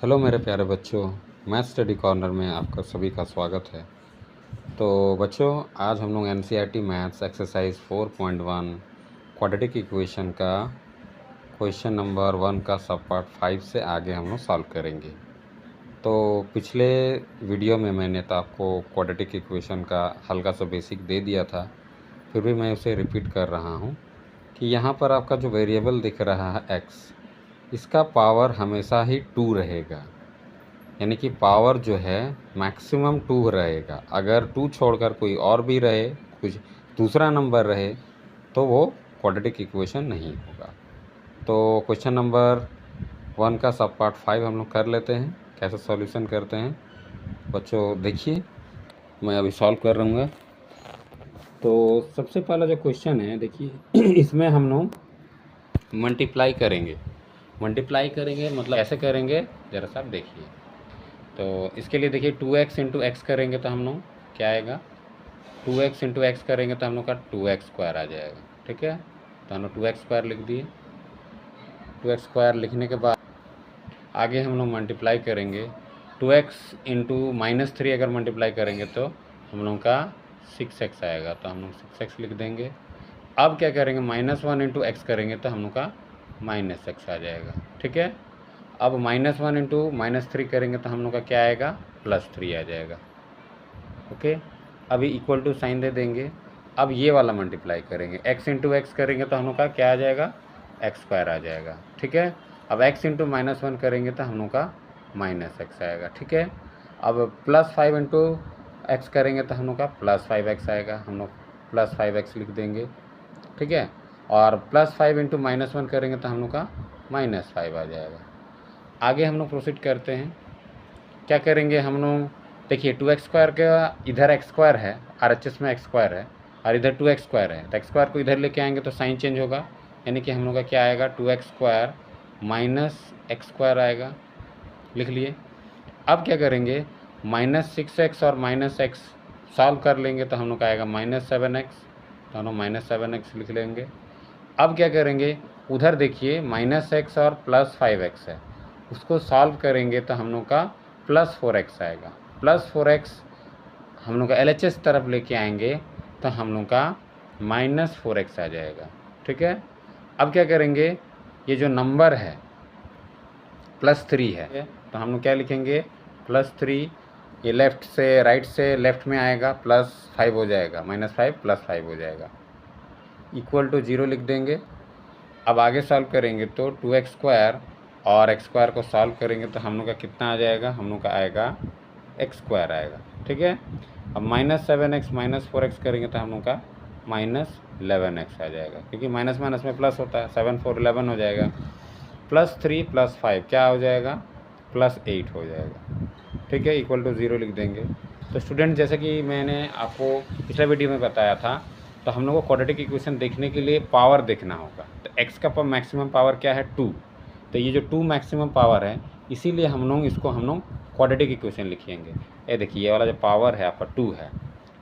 Hello मेरे प्यारे बच्चों, मैथ स्टडी कॉर्नर में आपका सभी का स्वागत है। तो बच्चों, आज हम लोग NCERT maths exercise 4.1 quadratic equation का क्वेश्चन नंबर 1 का सब पार्ट 5 से आगे हम लोग सॉल्व करेंगे। तो पिछले वीडियो में मैंने तो आपको क्वाड्रेटिक इक्वेशन का हल्का सा बेसिक दे दिया था, फिर भी मैं उसे रिपीट कर रहा हूँ कि यहाँ पर आपका जो वेरिएबल दिख रहा है x, इसका पावर हमेशा ही 2 रहेगा, यानी कि पावर जो है मैक्सिमम 2 रहेगा। अगर 2 छोड़कर कोई और भी रहे, कुछ दूसरा नंबर रहे, तो वो क्वाड्रेटिक इक्वेशन नहीं होगा। तो क्वेश्चन नंबर 1 का सब पार्ट 5 हम लोग कर लेते हैं। कैसे सॉल्यूशन करते हैं बच्चों देखिए, मैं अभी सॉल्व कर रहूँगा। तो सबसे पहला जो क्वेश्चन है देखिए, इसमें हम लोग मल्टीप्लाई करेंगे मतलब ऐसे करेंगे, ज़रा सा देखिए। तो इसके लिए देखिए 2x इंटू एक्स करेंगे तो हम लोग क्या आएगा, 2x इंटू एक्स करेंगे तो हम लोग का 2x स्क्वायर आ जाएगा। ठीक है, तो हम लोग 2x स्क्वायर लिख दिए। 2x स्क्वायर लिखने के बाद आगे हम लोग मल्टीप्लाई करेंगे। 2x इंटू -3 अगर मल्टीप्लाई करेंगे तो हम लोग का 6x आएगा, तो हम लोग 6x लिख देंगे। अब क्या करेंगे, -1 इंटू एक्स करेंगे तो हम लोग का -x आ जाएगा। ठीक है, अब -1 इंटू -3 करेंगे तो हम लोग का क्या आएगा, +3 आ जाएगा। ओके, अभी इक्वल टू साइन दे देंगे। अब ये वाला मल्टीप्लाई करेंगे, x इंटू एक्स करेंगे तो हम लोग का क्या आ जाएगा, x स्क्वायर आ जाएगा। ठीक है, अब x इंटू -1 करेंगे तो हम लोग का -x आएगा। ठीक है, अब +5 इंटू एक्स करेंगे तो हम लोग का +5x आएगा, हम लोग +5x लिख देंगे। ठीक है, और +5 इंटू -1 करेंगे तो हम लोग का -5 आ जाएगा। आगे हम लोग प्रोसीड करते हैं। क्या करेंगे हम लोग, देखिए 2x स्क्वायर का इधर x स्क्वायर है, RHS में x स्क्वायर है, और इधर 2x स्क्वायर है, तो x स्क्वायर को इधर लेके आएंगे तो साइन चेंज होगा, यानी कि हम लोग का क्या आएगा, 2x स्क्वायर -x स्क्वायर आएगा। लिख लिए। अब क्या करेंगे, -6x और -x सॉल्व कर लेंगे तो हम लोग का आएगा -7x, तो हम लोग -7x लिख लेंगे। अब क्या करेंगे, उधर देखिए -x और +5x है, उसको सॉल्व करेंगे तो हम लोग का +4x आएगा। +4x हम लोग का LHS तरफ लेके आएंगे तो हम लोग का -4x आ जाएगा। ठीक है, अब क्या करेंगे, ये जो नंबर है +3 है, तो हम लोग क्या लिखेंगे, +3, ये लेफ़्ट से राइट से लेफ़्ट में आएगा, +5 हो जाएगा, -5 +5 हो जाएगा, इक्वल टू 0 लिख देंगे। अब आगे सॉल्व करेंगे तो 2x स्क्वायर और x स्क्वायर को सॉल्व करेंगे तो हम लोग का कितना आ जाएगा, हम लोग का आएगा x स्क्वायर आएगा। ठीक है, अब -7x -4x करेंगे तो हम लोग का -11x आ जाएगा, क्योंकि माइनस माइनस में प्लस होता है, 7 4 11 हो जाएगा। +3 +5 क्या हो जाएगा, +8 हो जाएगा। ठीक है, इक्वल टू 0 लिख देंगे। तो स्टूडेंट, जैसे कि मैंने आपको पिछले वीडियो में बताया था, तो हम लोग को क्वाड्रेटिक इक्वेशन देखने के लिए पावर देखना होगा। तो x का मैक्सिमम पावर क्या है, 2। तो ये जो 2 मैक्सिमम पावर है, इसीलिए हम लोग इसको क्वाड्रेटिक इक्वेशन लिखेंगे। ये देखिए, ये वाला जो पावर है आपका 2 है।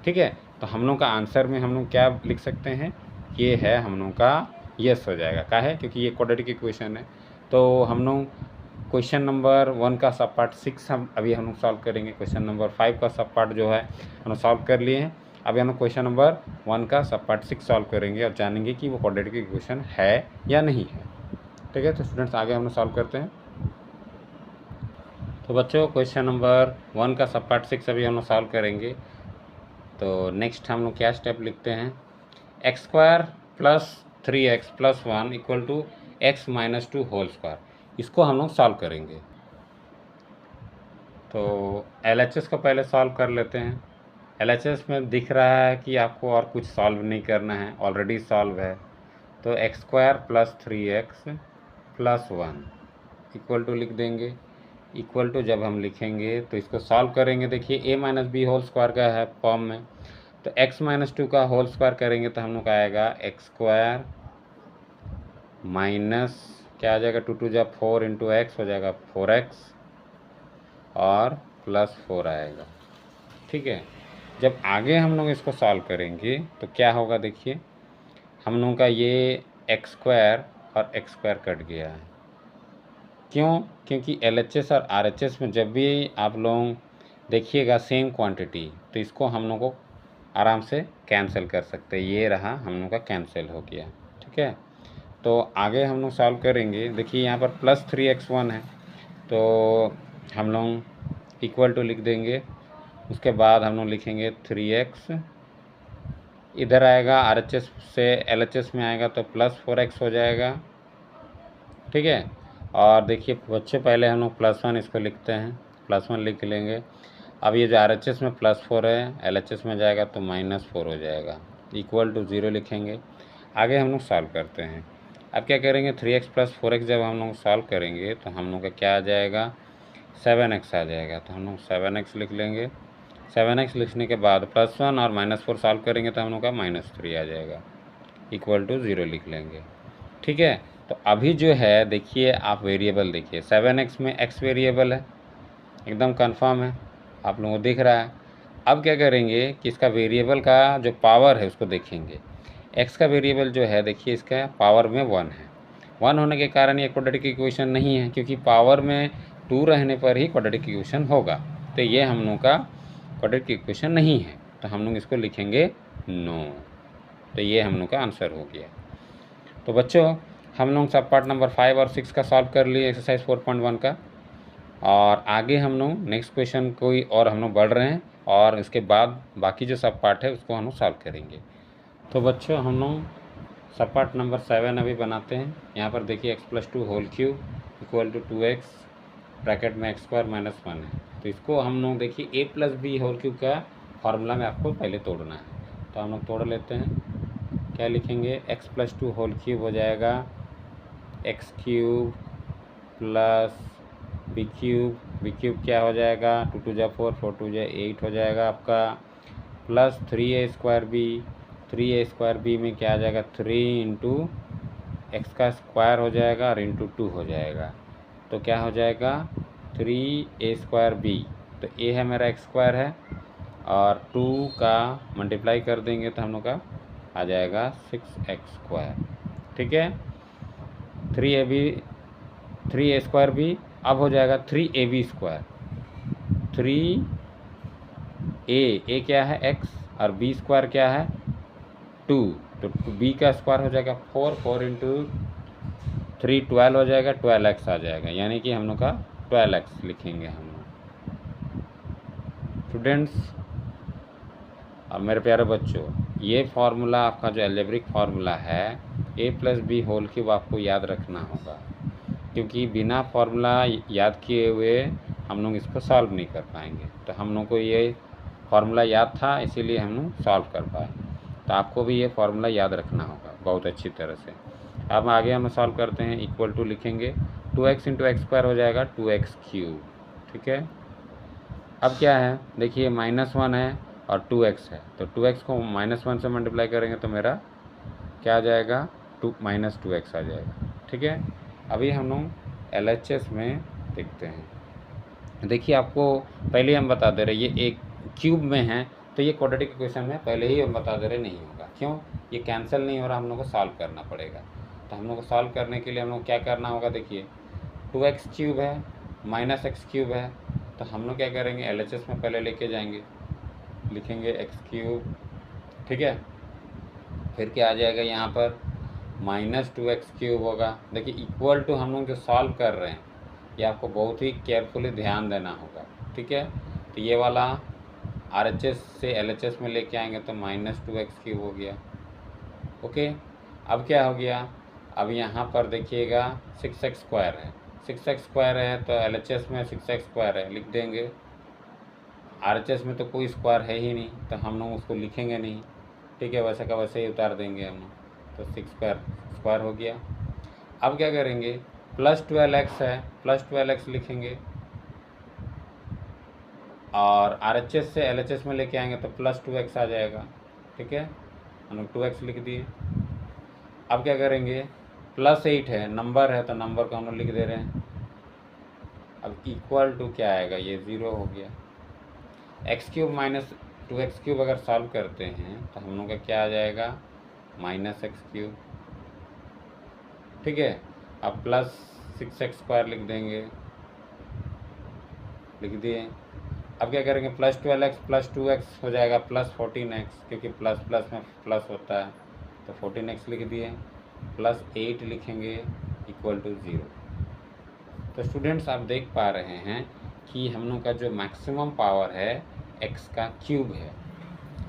ठीक है, तो हम लोग का आंसर में हम लोग क्या लिख सकते हैं, ये है हम लोग का यस हो जाएगा। क्या है, क्योंकि ये क्वाड्रेटिक इक्वेशन है। तो हम लोग क्वेश्चन नंबर 1 का सब पार्ट 6 हम लोग सॉल्व करेंगे। क्वेश्चन नंबर 5 का सब पार्ट जो है हम लोग सॉल्व कर लिए हैं। अभी हम लोग क्वेश्चन नंबर 1 का सब पार्ट 6 सॉल्व करेंगे और जानेंगे कि वो क्वाड्रेटिक इक्वेशन है या नहीं है। ठीक है, तो स्टूडेंट्स आगे हम लोग सॉल्व करते हैं। तो बच्चों, क्वेश्चन नंबर 1 का सब पार्ट 6 अभी हम लोग सॉल्व करेंगे। तो नेक्स्ट हम लोग क्या स्टेप लिखते हैं, x square plus 3x plus 1 equal to x minus 2 whole square, इसको हम लोग सॉल्व करेंगे। तो LHS को पहले सॉल्व कर लेते हैं। LHS में दिख रहा है कि आपको और कुछ सॉल्व नहीं करना है, ऑलरेडी सॉल्व है। तो x square plus 3x plus 1 equal to लिख देंगे। इक्वल टू जब हम लिखेंगे तो इसको सॉल्व करेंगे, देखिए a minus B whole square का है फॉर्म में, तो x माइनस 2 का होल स्क्वायर करेंगे तो हम लोग का आएगा x स्क्वायर माइनस क्या आ जाएगा, 2 2 जब 4 इंटू एक्स हो जाएगा 4x और प्लस 4 आएगा। ठीक है, जब आगे हम लोग इसको सॉल्व करेंगे तो क्या होगा, देखिए हम लोगों का ये x स्क्वायर और x स्क्वायर कट गया है, क्यों? क्योंकि LHS और RHS में जब भी आप लोग देखिएगा सेम क्वांटिटी, तो इसको हम लोग को आराम से कैंसिल कर सकते हैं। ये रहा हम लोग का कैंसिल हो गया, ठीक है। तो आगे हम लोग सॉल्व करेंगे। देखिए यहाँ पर +3x1 है, तो हम लोग इक्वल टू लिख देंगे। उसके बाद हम लोग लिखेंगे 3x, इधर आएगा RHS से LHS में आएगा तो +4x हो जाएगा, ठीक है। और देखिए बच्चों, पहले हम लोग +1 इसको लिखते हैं, +1 लिख लेंगे। अब ये जो RHS में +4 है, LHS में जाएगा तो -4 हो जाएगा, इक्वल टू 0 लिखेंगे। आगे हम लोग सॉल्व करते हैं। अब क्या करेंगे, 3x + 4x जब हम लोग सॉल्व करेंगे तो हम लोग का क्या आ जाएगा, 7x आ जाएगा। तो हम लोग 7x लिख लेंगे। 7x लिखने के बाद +1 और -4 सॉल्व करेंगे तो हम लोग का -3 आ जाएगा, इक्वल टू 0 लिख लेंगे, ठीक है। तो अभी जो है देखिए, आप वेरिएबल देखिए, 7x में x वेरिएबल है, एकदम कंफर्म है, आप लोगों को दिख रहा है। अब क्या करेंगे कि इसका वेरिएबल का जो पावर है उसको देखेंगे। x का वेरिएबल जो है देखिए, इसका पावर में 1 है। 1 होने के कारण ये क्वाड्रेटिक इक्वेशन नहीं है, क्योंकि पावर में 2 रहने पर ही क्वाड्रेटिक इक्वेशन होगा। तो ये हम लोग का क्वाड्रेटिक इक्वेशन नहीं है, तो हम लोग इसको लिखेंगे नो। तो ये हम लोग का आंसर हो गया। तो बच्चों, हम लोग सब पार्ट नंबर 5 और 6 का सॉल्व कर लिए एक्सरसाइज 4.1 का, और आगे हम लोग नेक्स्ट क्वेश्चन कोई और हम लोग बढ़ रहे हैं, और इसके बाद बाकी जो सब पार्ट है उसको हम लोग सॉल्व करेंगे। तो बच्चों, हम लोग सब पार्ट नंबर 7 अभी बनाते हैं। यहाँ पर देखिए x+2 equal to 2x bracket में x² - 1 है। तो इसको हम लोग देखिए a+b का फार्मूला में आपको पहले तोड़ना है, तो हम लोग तोड़ लेते हैं। क्या लिखेंगे, x+2 हो जाएगा x³ प्लस b³ क्या हो जाएगा, 2 × 2 = 4, 4 × 2 = 8 हो जाएगा आपका, प्लस 3a²b में क्या आ जाएगा, 3 × x² हो जाएगा और × 2 हो जाएगा। तो क्या हो जाएगा, 3a²b, तो a है मेरा x² है, और 2 का मल्टीप्लाई कर देंगे तो हम लोग का आ जाएगा 6x², ठीक है। 3a²b अब हो जाएगा 3ab²। 3a क्या है, x, और b² क्या है, 2, तो b का स्क्वायर हो जाएगा 4, 4 × 3 12 हो जाएगा, 12x आ जाएगा, यानी कि हम लोग का 12x लिखेंगे हम लोग। स्टूडेंट्स और मेरे प्यारे बच्चों, ये फार्मूला आपका जो अलजेब्रिक फार्मूला है a+b³ आपको याद रखना होगा, क्योंकि बिना फार्मूला याद किए हुए हम लोग इसको सॉल्व नहीं कर पाएंगे। तो हम लोग को ये फार्मूला याद था, इसीलिए हम लोग सॉल्व कर पाए। तो आपको भी ये फार्मूला याद रखना होगा बहुत अच्छी तरह से। अब आगे हम सॉल्व करते हैं, इक्वल टू लिखेंगे, 2x × x² हो जाएगा 2x³, ठीक है। अब क्या है, देखिए -1 है और 2x है, तो 2x को -1 से मल्टीप्लाई करेंगे तो मेरा क्या आ जाएगा, -2x आ जाएगा, ठीक है। अभी हम लोग LHS में देखते हैं। देखिए आपको पहले हम बता दे रहे, ये एक क्यूब में है, तो ये क्वाड्रेटिक इक्वेशन में पहले ही हम बता दे रहे नहीं होगा। क्यों, ये कैंसिल नहीं हो रहा, हम लोग को सॉल्व करना पड़ेगा। तो हम लोग को सॉल्व करने के लिए हम लोग क्या करना होगा, देखिए 2x³ है -x³ है, तो हम लोग क्या करेंगे, LHS में पहले लेके जाएंगे, लिखेंगे x³, ठीक है। फिर क्या आ जाएगा, यहाँ पर -2x³ होगा। देखिए इक्वल टू हम लोग जो सॉल्व कर रहे हैं, ये आपको बहुत ही केयरफुली ध्यान देना होगा, ठीक है। तो ये वाला RHS से LHS में लेके आएंगे तो -2x³ हो गया, ओके। अब क्या हो गया, अब यहाँ पर देखिएगा 6x² है, 6x² है, तो LHS में 6x² है, लिख देंगे। RHS में तो कोई स्क्वायर है ही नहीं, तो हम लोग उसको लिखेंगे नहीं, ठीक है, वैसे का वैसे ही उतार देंगे हम लोग, तो 6² स्क्वायर हो गया। अब क्या करेंगे, +12x है, +12x लिखेंगे, और RHS से LHS में लेके आएंगे तो +2x आ जाएगा, ठीक है, हम लोग 2x लिख दिए। अब क्या करेंगे, +8 है, नंबर है, तो नंबर को हम लोग लिख दे रहे हैं। अब इक्वल टू क्या आएगा, ये 0 हो गया। x³ - 2x³ अगर सॉल्व करते हैं तो हम लोग का क्या आ जाएगा, -x³, ठीक है। अब प्लस 6x² लिख देंगे, लिख दिए। अब क्या करेंगे, प्लस 12x प्लस 2x हो जाएगा प्लस 14x, क्योंकि प्लस प्लस में प्लस होता है, तो 14x लिख दिए, प्लस 8 लिखेंगे इक्वल टू 0। तो स्टूडेंट्स आप देख पा रहे हैं कि हम लोग का जो मैक्सिमम पावर है x का क्यूब है।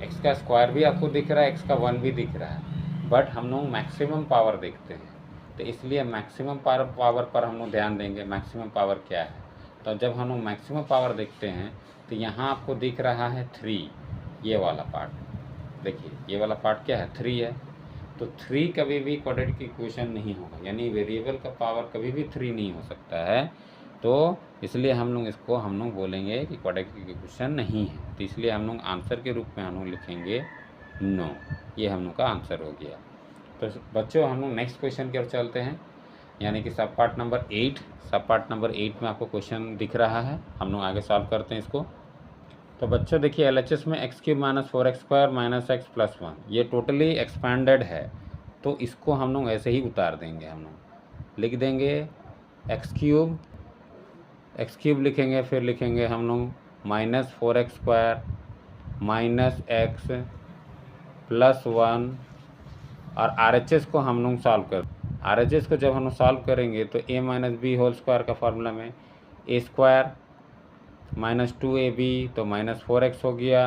x का स्क्वायर भी आपको दिख रहा है, x का 1 भी दिख रहा है, बट हम लोग मैक्सिमम पावर देखते हैं, तो इसलिए मैक्सिमम पावर पर हम लोग ध्यान देंगे। मैक्सिमम पावर क्या है, तो जब हम लोग मैक्सिमम पावर देखते हैं तो यहाँ आपको दिख रहा है 3, ये वाला पार्ट देखिए, ये वाला पार्ट क्या है, 3 है। तो 3 कभी भी क्वाड्रेटिक इक्वेशन नहीं होगा, यानी वेरिएबल का पावर कभी भी 3 नहीं हो सकता है। तो इसलिए हम लोग इसको बोलेंगे कि क्वाड्रेटिक इक्वेशन नहीं है, तो इसलिए हम लोग आंसर के रूप में हम लोग लिखेंगे नो। ये हम लोग का आंसर हो गया। तो बच्चों हम लोग नेक्स्ट क्वेश्चन की ओर चलते हैं, यानी कि सब पार्ट नंबर 8। सब पार्ट नंबर 8 में आपको क्वेश्चन दिख रहा है, हम लोग आगे सॉल्व करते हैं इसको। तो बच्चों देखिए, LHS में x³ - 4x² - x + 1 ये टोटली एक्सपैंडेड है, तो इसको हम लोग ऐसे ही उतार देंगे। हम लोग लिख देंगे x³ लिखेंगे, फिर लिखेंगे हम लोग -4x² - x + 1, और RHS को हम लोग सॉल्व कर, RHS को जब हम सॉल्व करेंगे तो a - b² का फार्मूला में a² - 2ab तो -4x हो गया,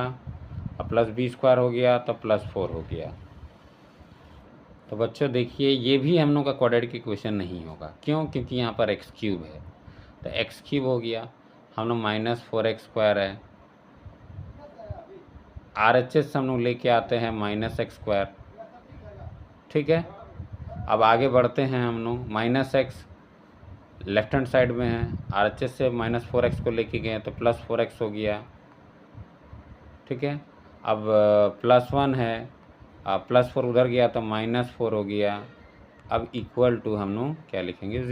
और प्लस b² हो गया तो +4 हो गया। तो बच्चों देखिए, ये भी हम लोग का क्वाड्रेटिक इक्वेशन नहीं होगा, क्यों, क्योंकि यहाँ पर x³ है, तो x³ हो गया, हम लोग -4x² है, RHS हम लोग लेके आते हैं -x², ठीक है। अब आगे बढ़ते हैं हम लोग, -x लेफ्ट हैंड साइड में है, RHS से -4x को लेके गए तो +4x हो गया, ठीक है। अब +1 है, अब +4 उधर गया तो -4 हो गया। अब इक्वल टू हम लोग क्या लिखेंगे,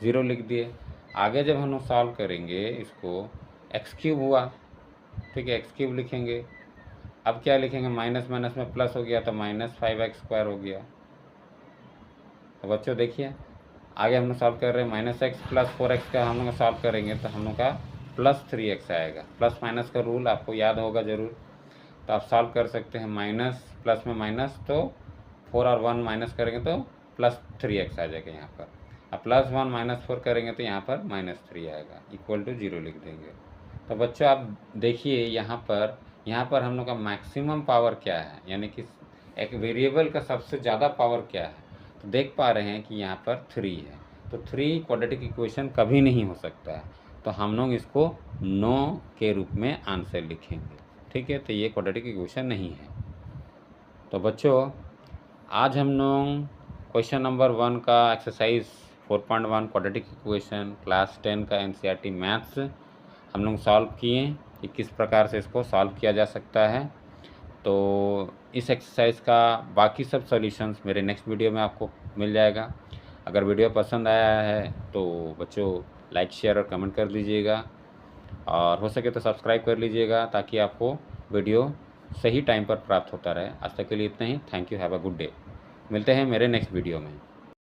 0 लिख दिए। आगे जब हम लोग सॉल्व करेंगे इसको, x³ हुआ, ठीक है, x³ लिखेंगे। अब क्या लिखेंगे, माइनस माइनस में प्लस हो गया तो -5x² हो गया। तो बच्चों देखिए, आगे हम लोग सॉल्व कर रहे हैं, -x + 4x का हम लोग सॉल्व करेंगे तो हम लोग का +3x आएगा। प्लस माइनस का रूल आपको याद होगा ज़रूर, तो आप सॉल्व कर सकते हैं। माइनस प्लस में माइनस, तो 4 और 1 माइनस करेंगे तो +3x आ जाएगा यहाँ पर। अब +1 - 4 करेंगे तो यहाँ पर -3 आएगा, इक्वल टू 0 लिख देंगे। तो बच्चों आप देखिए, यहाँ पर हम लोग का मैक्सिमम पावर क्या है, यानी कि एक वेरिएबल का सबसे ज़्यादा पावर क्या है, तो देख पा रहे हैं कि यहाँ पर 3 है, तो 3 क्वाड्रेटिक इक्वेशन कभी नहीं हो सकता है, तो हम लोग इसको नो के रूप में आंसर लिखेंगे, ठीक है। तो ये क्वाड्रेटिक इक्वेशन नहीं है। तो बच्चों आज हम लोग क्वेश्चन नंबर 1 का एक्सरसाइज 4.1 क्वाड्रेटिक इक्वेशन क्लास 10 का NCERT मैथ्स हम लोग सॉल्व किए कि किस प्रकार से इसको सॉल्व किया जा सकता है। तो इस एक्सरसाइज का बाकी सब सॉल्यूशंस मेरे नेक्स्ट वीडियो में आपको मिल जाएगा। अगर वीडियो पसंद आया है तो बच्चों लाइक, शेयर और कमेंट कर दीजिएगा, और हो सके तो सब्सक्राइब कर लीजिएगा, ताकि आपको वीडियो सही टाइम पर प्राप्त होता रहे। आज तक के लिए इतना ही। Thank you, have a good day. मिलते हैं मेरे नेक्स्ट वीडियो में।